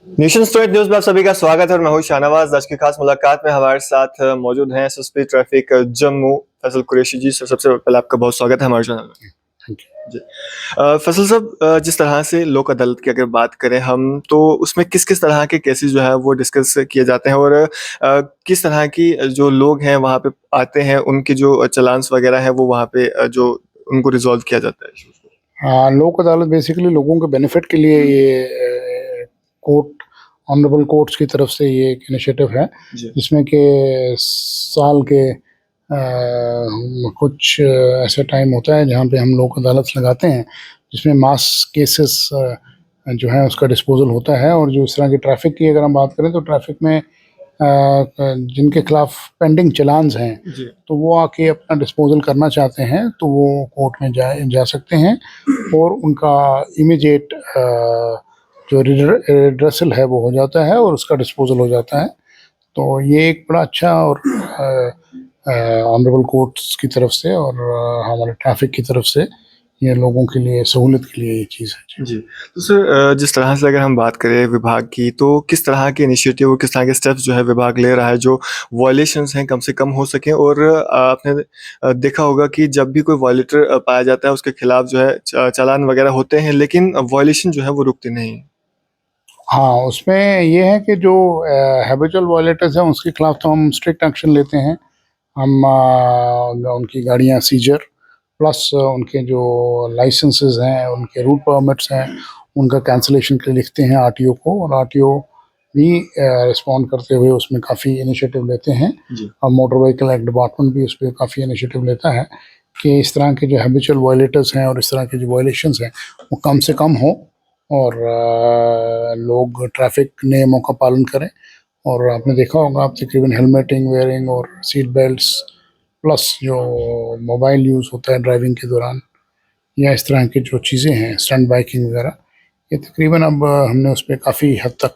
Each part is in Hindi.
नेशन स्टूडेंट न्यूज में आप सभी का स्वागत है और मैं हूं शाहनवाज। आज की खास मुलाकात में हमारे साथ मौजूद हैं एसएसपी ट्रैफिक जम्मू फैसल कुरैशी जी। सर, सबसे पहले आपका बहुत स्वागत है हमारे चैनल में। Thank you. जी। फैसल साहब, जिस तरह से लोक अदालत की अगर बात करें हम, तो उसमें किस किस तरह के केसेस जो है वो डिस्कस किए जाते हैं और किस तरह की जो लोग हैं वहाँ पे आते हैं, उनके जो चलान्स वगैरह है वो वहाँ पे जो उनको रिजॉल्व किया जाता है issues को? हाँ, लोक अदालत बेसिकली लोगों के बेनिफिट के लिए ये कोर्ट ऑनरेबल कोर्ट्स की तरफ से ये एक इनिशिएटिव है, जी। जिसमें कि साल के कुछ ऐसा टाइम होता है जहाँ पे हम लोक अदालत लगाते हैं, जिसमें मास केसेस जो है उसका डिस्पोजल होता है। और जो इस तरह की ट्रैफिक की अगर हम बात करें तो ट्रैफिक में जिनके खिलाफ पेंडिंग चलान्स हैं, जी। तो वो आके अपना डिस्पोजल करना चाहते हैं तो वो कोर्ट में जा सकते हैं और उनका इमीडिएट जो रिड्रेसल है वो हो जाता है और उसका डिस्पोजल हो जाता है। तो ये एक बड़ा अच्छा और ऑनरेबल कोर्ट्स की तरफ से और हमारे ट्रैफिक की तरफ से ये लोगों के लिए सहूलत के लिए ये चीज़ है। जी। तो सर, जिस तरह से अगर हम बात करें विभाग की, तो किस तरह के इनिशिएटिव और किस तरह के स्टेप्स जो है विभाग ले रहा है जो वॉयलेशंस हैं कम से कम हो सकें? और आपने देखा होगा कि जब भी कोई वॉयलेटर पाया जाता है उसके खिलाफ जो है चालान वगैरह होते हैं, लेकिन वॉयलेशन जो है वो रुकते नहीं हैं। हाँ, उसमें ये है कि जो हैबिचुअल वॉयलेटर्स हैं उसके खिलाफ तो हम स्ट्रिक्ट एक्शन लेते हैं। हम उनकी गाड़ियाँ सीजर प्लस उनके जो लाइसेंसेस हैं, उनके रूट परमिट्स हैं, उनका कैंसलेशन के लिए लिखते हैं आरटीओ को, और आरटीओ भी रिस्पॉन्ड करते हुए उसमें काफ़ी इनिशिएटिव लेते हैं। जी। और मोटर व्हीकल एक्ट डिपार्टमेंट भी उस पर काफ़ी इनिशिएटिव लेता है कि इस तरह के जो हैबिचुअल वॉयलेटर्स हैं और इस तरह के जो वायलेशंस हैं वो कम से कम हो और लोग ट्रैफिक नियमों का पालन करें। और आपने देखा होगा, आप तकरीबन हेलमेटिंग वेयरिंग और सीट बेल्ट्स प्लस जो मोबाइल यूज़ होता है ड्राइविंग के दौरान या इस तरह की जो चीज़ें हैं स्टंट बाइकिंग वगैरह, ये तकरीबन अब हमने उस पर काफ़ी हद तक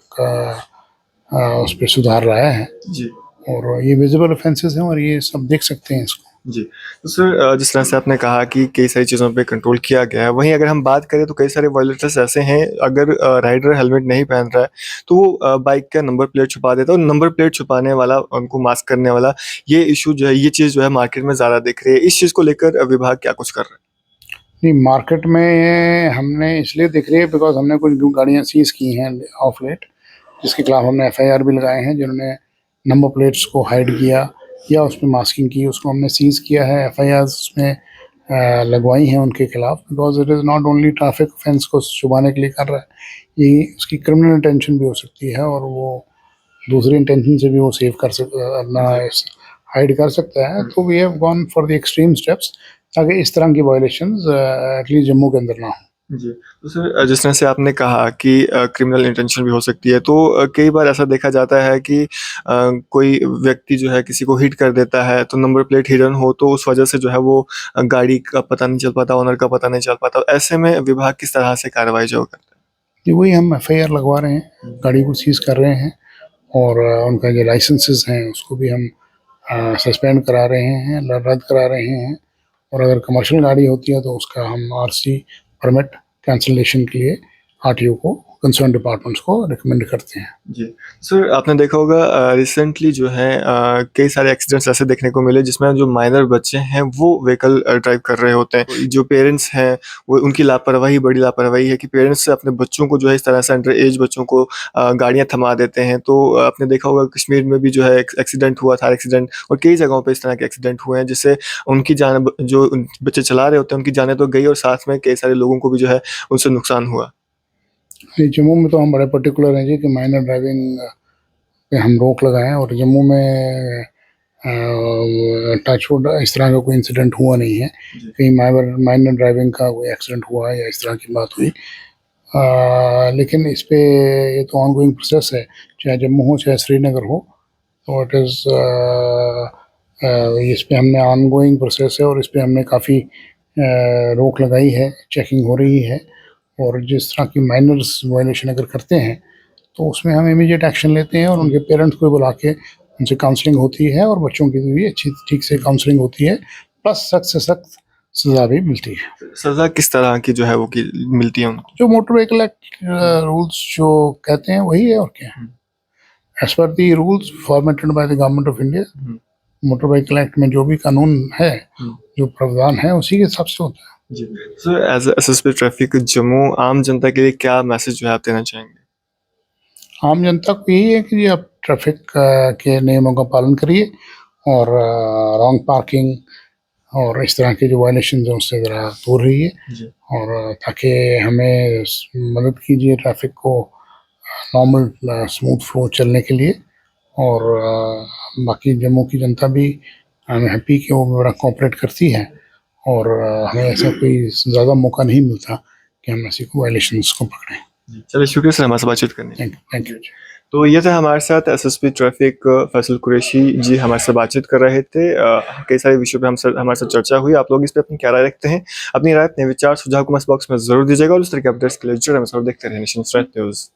उस पर सुधार लाया है। जी। और ये विजिबल ऑफेंसेस हैं और ये सब देख सकते हैं इसको। जी। तो सर, जिस तरह से आपने कहा कि कई सारी चीज़ों पे कंट्रोल किया गया है, वहीं अगर हम बात करें तो कई सारे वॉयलेटर्स ऐसे हैं, अगर राइडर हेलमेट नहीं पहन रहा है, तो वो बाइक का नंबर प्लेट छुपा देता है और नंबर प्लेट छुपाने वाला, उनको मास्क करने वाला, ये इश्यू जो है, ये चीज़ जो है मार्केट में ज़्यादा दिख रही है। इस चीज़ को लेकर विभाग क्या कुछ कर रहा है? नहीं, मार्केट में हमने इसलिए दिख रही है बिकॉज हमने कुछ गाड़ियाँ सीज की हैं ऑफ लेट, जिसके खिलाफ हमने एफआईआर भी लगाए हैं, जिन्होंने नंबर प्लेट्स को हाइड किया या उसमें मास्किंग की, उसको हमने सीज किया है। एफआईआर उसमें लगवाई हैं उनके खिलाफ, because it is not only traffic offence को छुपाने के लिए कर रहा है, ये उसकी क्रिमिनल इंटेंशन भी हो सकती है और वो दूसरी इंटेंशन से भी वो सेव कर अपना हाइड कर सकता है। तो we have gone for the extreme steps ताकि इस तरह की वायलेशंस एटलीस्ट जम्मू के अंदर ना हो। जी। तो सर, जिस तरह से आपने कहा कि क्रिमिनल इंटेंशन भी हो सकती है, तो कई बार ऐसा देखा जाता है कि कोई व्यक्ति जो है किसी को हिट कर देता है, तो नंबर प्लेट हिडन हो, तो उस वजह से जो है वो गाड़ी का पता नहीं चल पाता, ओनर का पता नहीं चल पाता। ऐसे में विभाग किस तरह से कार्रवाई जो करता है? जी, वही हम एफआईआर लगवा रहे हैं, गाड़ी को सीज कर रहे हैं और उनका जो लाइसेंसेस हैं उसको भी हम सस्पेंड करा रहे हैं, रद्द करा रहे हैं। और अगर कमर्शियल गाड़ी होती है तो उसका हम आरसी परमिट कैंसलेशन के लिए आरटीओ को, कंसर्न डिपार्टमेंट्स को रिकमेंड करते हैं। जी। सर, आपने देखा होगा रिसेंटली जो है कई सारे एक्सीडेंट्स ऐसे देखने को मिले जिसमें जो माइनर बच्चे हैं वो व्हीकल ड्राइव कर रहे होते हैं। जो पेरेंट्स हैं वो, उनकी लापरवाही, बड़ी लापरवाही है कि पेरेंट्स अपने बच्चों को जो है इस तरह से अंडर एज बच्चों को गाड़ियाँ थमा देते हैं। तो आपने देखा होगा कश्मीर में भी जो है एक्सीडेंट हुआ था, एक्सीडेंट, और कई जगहों पे इस तरह के एक्सीडेंट हुए हैं जिससे उनकी जान, जो बच्चे चला रहे होते हैं उनकी जानें तो गई और साथ में कई सारे लोगों को भी जो है उनसे नुकसान हुआ। जम्मू में तो हम बड़े पर्टिकुलर हैं जी कि माइनर ड्राइविंग पे हम रोक लगाएं, और जम्मू में टचवुड इस तरह का कोई इंसिडेंट हुआ नहीं है। कहीं माइनर ड्राइविंग का कोई एक्सीडेंट हुआ या इस तरह की बात हुई। लेकिन इस पे ये तो ऑनगोइंग प्रोसेस है, चाहे जम्मू हो चाहे श्रीनगर हो। तो इट इज़ इस पे हमने ऑनगोइंग प्रोसेस है और इस पे हमने काफ़ी रोक लगाई है, चेकिंग हो रही है। और जिस तरह की माइनर्स वायलेशन अगर करते हैं तो उसमें हम इमीडिएट एक्शन लेते हैं और उनके पेरेंट्स को बुला के उनसे काउंसलिंग होती है और बच्चों की भी अच्छी ठीक से काउंसलिंग होती है। प्लस सख्त से सख्त सज़ा भी मिलती है। सज़ा किस तरह की जो है वो की मिलती है उनको? जो मोटर व्हीकल एक्ट रूल्स जो कहते हैं वही है और क्या है। As per the rules formatted by the government of India, motor vehicle act में जो भी कानून है, जो प्रावधान है, उसी के हिसाब से होता है। जी। So as a SSP traffic Jammu आम जनता के लिए क्या मैसेज जो है आप देना चाहेंगे? आम जनता को यही है कि जी आप ट्रैफिक के नियमों का पालन करिए और रॉन्ग पार्किंग और इस तरह के जो वायलेशन हैं उससे ज़रा दूर रहिए जी। और ताकि हमें मदद कीजिए ट्रैफिक को नॉर्मल स्मूथ फ्लो चलने के लिए। और बाकी जम्मू की जनता भी आई एम हैप्पी कि वो बड़ा कोऑपरेट करती है और हमें ऐसा कोई ज़्यादा मौका नहीं मिलता कि हम ऐसी कोई वायलेशंस को पकड़ें। चलिए शुक्रिया सर हमारे से बातचीत करने के लिए। Thank you. तो ये थे हमारे साथ एसएसपी ट्रैफिक फैसल कुरैशी जी हमारे से बातचीत कर रहे थे। कई सारे विषयों पे हमारे साथ चर्चा हुई। आप लोग इस पे अपनी क्या राय रखते हैं? अपनी राय, अपने विचार, सुझाव कमेंट्स बॉक्स में ज़रूर दीजिएगा और इस तरह के अपडेट्स के लिए जुड़े रहें और देखते रहें नेशन स्ट्रेंथ न्यूज़।